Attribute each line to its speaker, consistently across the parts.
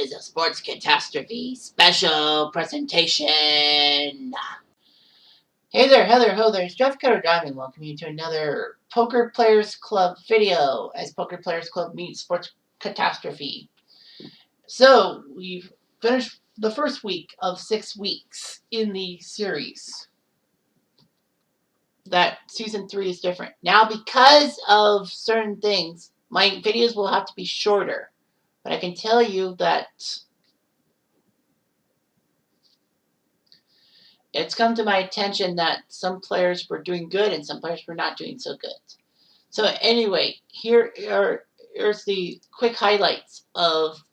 Speaker 1: is a sports catastrophe special presentation. Hey there, Heather, ho there. It's Jeff Cutter Diving. Welcome you to another Poker Players Club video as Poker Players Club meets sports catastrophe. So, we've finished the first week of 6 weeks in the series. That season 3 is different. Now, because of certain things, my videos will have to be shorter. But I can tell you that it's come to my attention that some players were doing good and some players were not doing so good. So anyway, here's the quick highlights of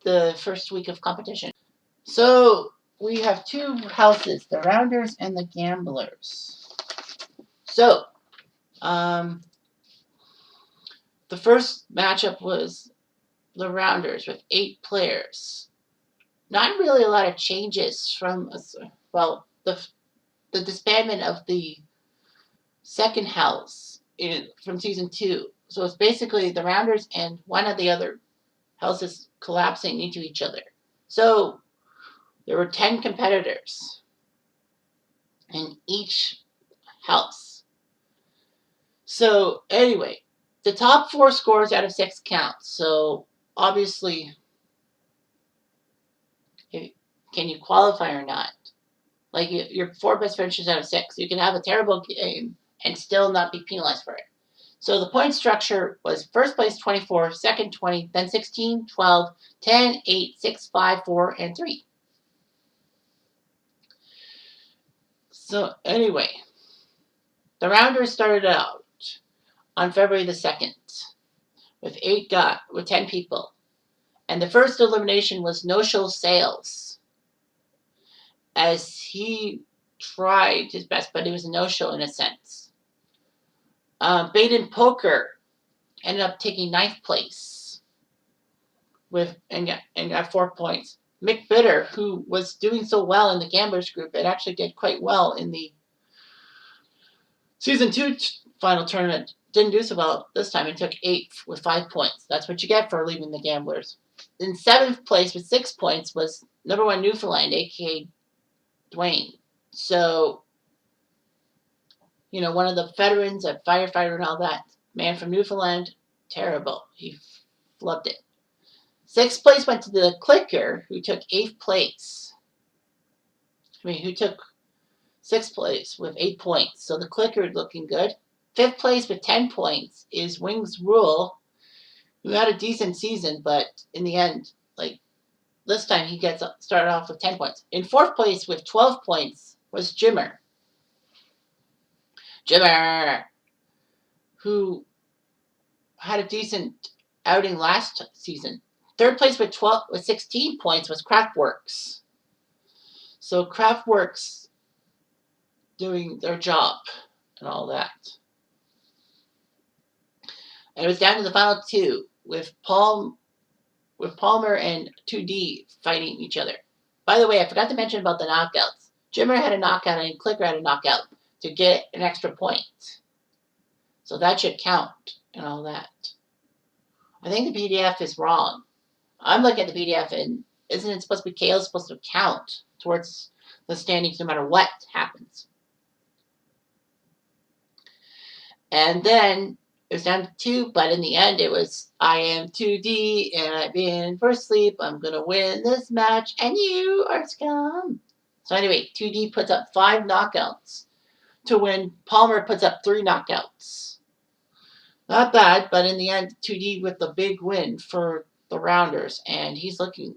Speaker 1: the first week of competition. So we have two houses, the Rounders and the Gamblers. So the first matchup was the Rounders with 8 players. Not really a lot of changes from, well, the disbandment of the second house from season 2. So it's basically the Rounders and one of the other houses collapsing into each other. So there were 10 competitors in each house. So anyway, the top 4 scores out of 6 counts. So obviously, can you qualify or not? Like your 4 best finishes out of 6. You can have a terrible game and still not be penalized for it. So the point structure was first place 24, second 20, then 16, 12, 10, 8, 6, 5, 4, and 3. So anyway, the Rounders started out on February the 2nd with 10 people. And the first elimination was No-Show Sales, as he tried his best, but it was a no-show in a sense. Baden Poker ended up taking 9th place and got 4 points. Mick Bitter, who was doing so well in the Gamblers group, and actually did quite well in the season 2 final tournament, didn't do so well this time and took 8th with 5 points. That's what you get for leaving the Gamblers. In 7th place with 6 points was number 1 Newfoundland, aka Dwayne. So, one of the veterans, a firefighter and all that, man from Newfoundland, terrible. He flubbed it. 6th place went to the Clicker, who took 8th place. Who took 6th place with 8 points. So the Clicker looking good. 5th place with 10 points is Wings Rule, who had a decent season, but in the end, this time he started off with 10 points. In 4th place with 12 points was Jimmer, who had a decent outing last season. 3rd place with 16 points was Craftworks. So Craftworks doing their job and all that. And it was down to the final 2 with Palmer and 2D fighting each other. By the way, I forgot to mention about the knockouts. Jimmer had a knockout and Clicker had a knockout to get an extra point. So that should count and all that. I think the PDF is wrong. I'm looking at the PDF and isn't it supposed to be KO supposed to count towards the standings no matter what happens? And then it was down to 2, but in the end it was I am 2D and I've been for sleep. I'm going to win this match and you are scum. So anyway, 2D puts up 5 knockouts to win. Palmer puts up 3 knockouts. Not bad, but in the end, 2D with the big win for the Rounders, and he's looking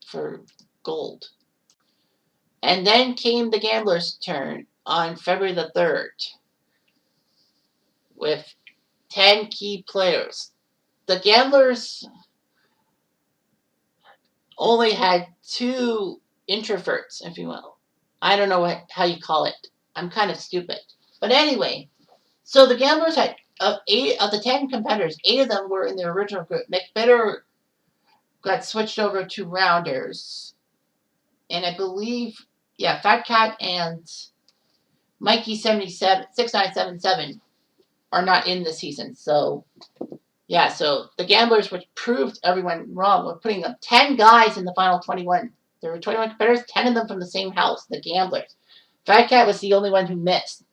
Speaker 1: for gold. And then came the Gamblers' turn on February the 3rd with 10 key players. The Gamblers only had 2 introverts, if you will. I don't know how you call it. I'm kind of stupid. But anyway, so the Gamblers had, of the 10 competitors, 8 of them were in the original group. Mick Bitter got switched over to Rounders. And I believe, Fat Cat and Mikey 6977 are not in the season. So, Yeah, so the gamblers, which proved everyone wrong, were putting up 10 guys in the final 21. There were 21 competitors, 10 of them from the same house, the gamblers. Fat Cat was the only one who missed.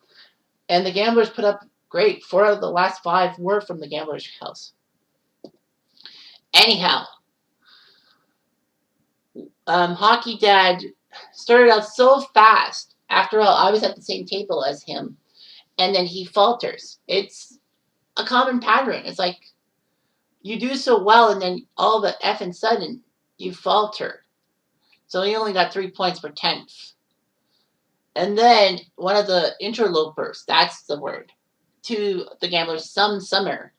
Speaker 1: And the gamblers put up great. 4 out of the last 5 were from the gamblers' house. Anyhow, Hockey Dad started out so fast. After all, I was at the same table as him. And then he falters. It's a common pattern. It's like you do so well, and then all of a effing sudden you falter. So he only got 3 points per 10th. And then one of the interlopers, that's the word, to the gamblers, some summer,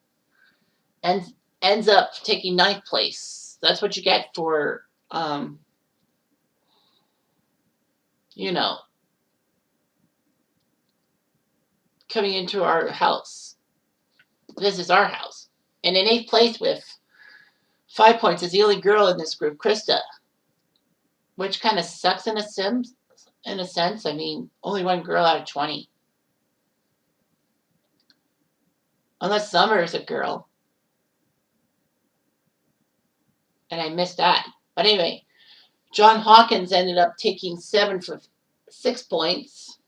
Speaker 1: and ends up taking 9th place. That's what you get for, you know, coming into our house. This is our house. And in 8th place with 5 points is the only girl in this group, Krista, which kind of sucks in a sense. I mean, only one girl out of 20. Unless Summer is a girl. And I missed that. But anyway, John Hawkins ended up taking 7 for 6 points.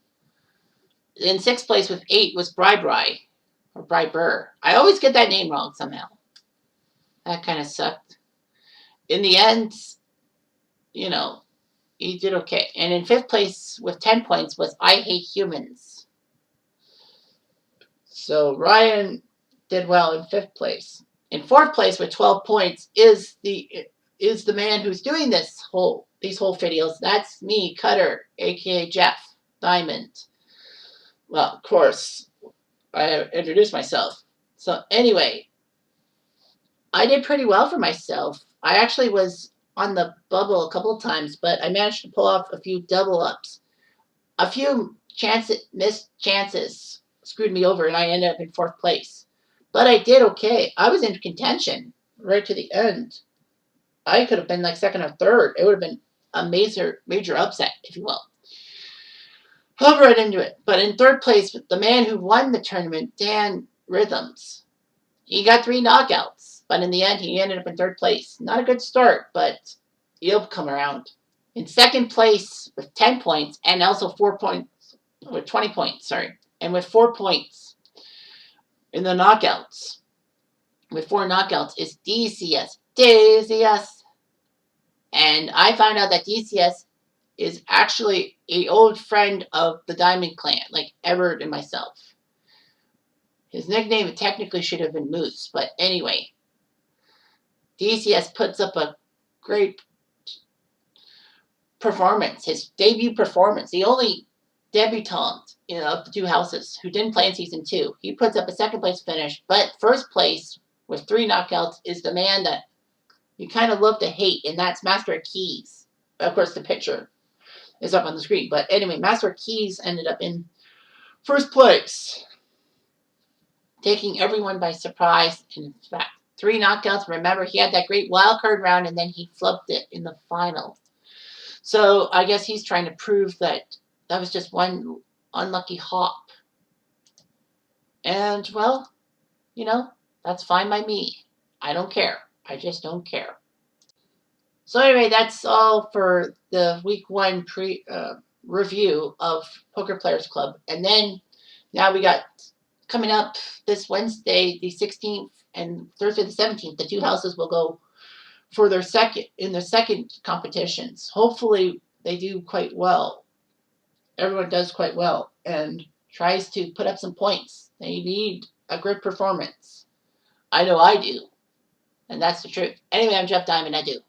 Speaker 1: In 6th place with 8 was Bri, or Burr. I always get that name wrong somehow. That kind of sucked. In the end, you know, he did okay. And in 5th place with 10 points was I Hate Humans. So Ryan did well in 5th place. In 4th place with 12 points is the man who's doing these whole videos. That's me, Cutter, aka Jeff Diamond. Well, of course, I introduced myself. So anyway, I did pretty well for myself. I actually was on the bubble a couple of times, but I managed to pull off a few double ups. A few missed chances screwed me over, and I ended up in 4th place. But I did okay. I was in contention right to the end. I could have been like 2nd or 3rd. It would have been a major upset, if you will. Hove right into it. But in 3rd place, the man who won the tournament, Dan Rhythms, he got 3 knockouts. But in the end, he ended up in 3rd place. Not a good start, but he'll come around. In 2nd place with 10 points and also 4 points, with 20 points, sorry. And with 4 points in the knockouts, with 4 knockouts, is DCS. DCS. And I found out that DCS is actually an old friend of the Diamond Clan, like Everett and myself. His nickname technically should have been Moose, but anyway. DCS puts up a great performance, his debut performance, the only debutant of the 2 houses who didn't play in season 2. He puts up a 2nd place finish, but 1st place with 3 knockouts is the man that you kind of love to hate, and that's Master Keys. Of course, the picture is up on the screen. But anyway, Master Keys ended up in 1st place, taking everyone by surprise. In fact, 3 knockouts. Remember, he had that great wild card round, and then he flubbed it in the final. So I guess he's trying to prove that that was just one unlucky hop. And, well, that's fine by me. I don't care. I just don't care. So anyway, that's all for the week 1 review of Poker Players Club. And then now we got coming up this Wednesday, the 16th, and Thursday the 17th. The 2 houses will go for their second competitions. Hopefully they do quite well. Everyone does quite well and tries to put up some points. They need a good performance. I know I do. And that's the truth. Anyway, I'm Jeff Diamond. I do.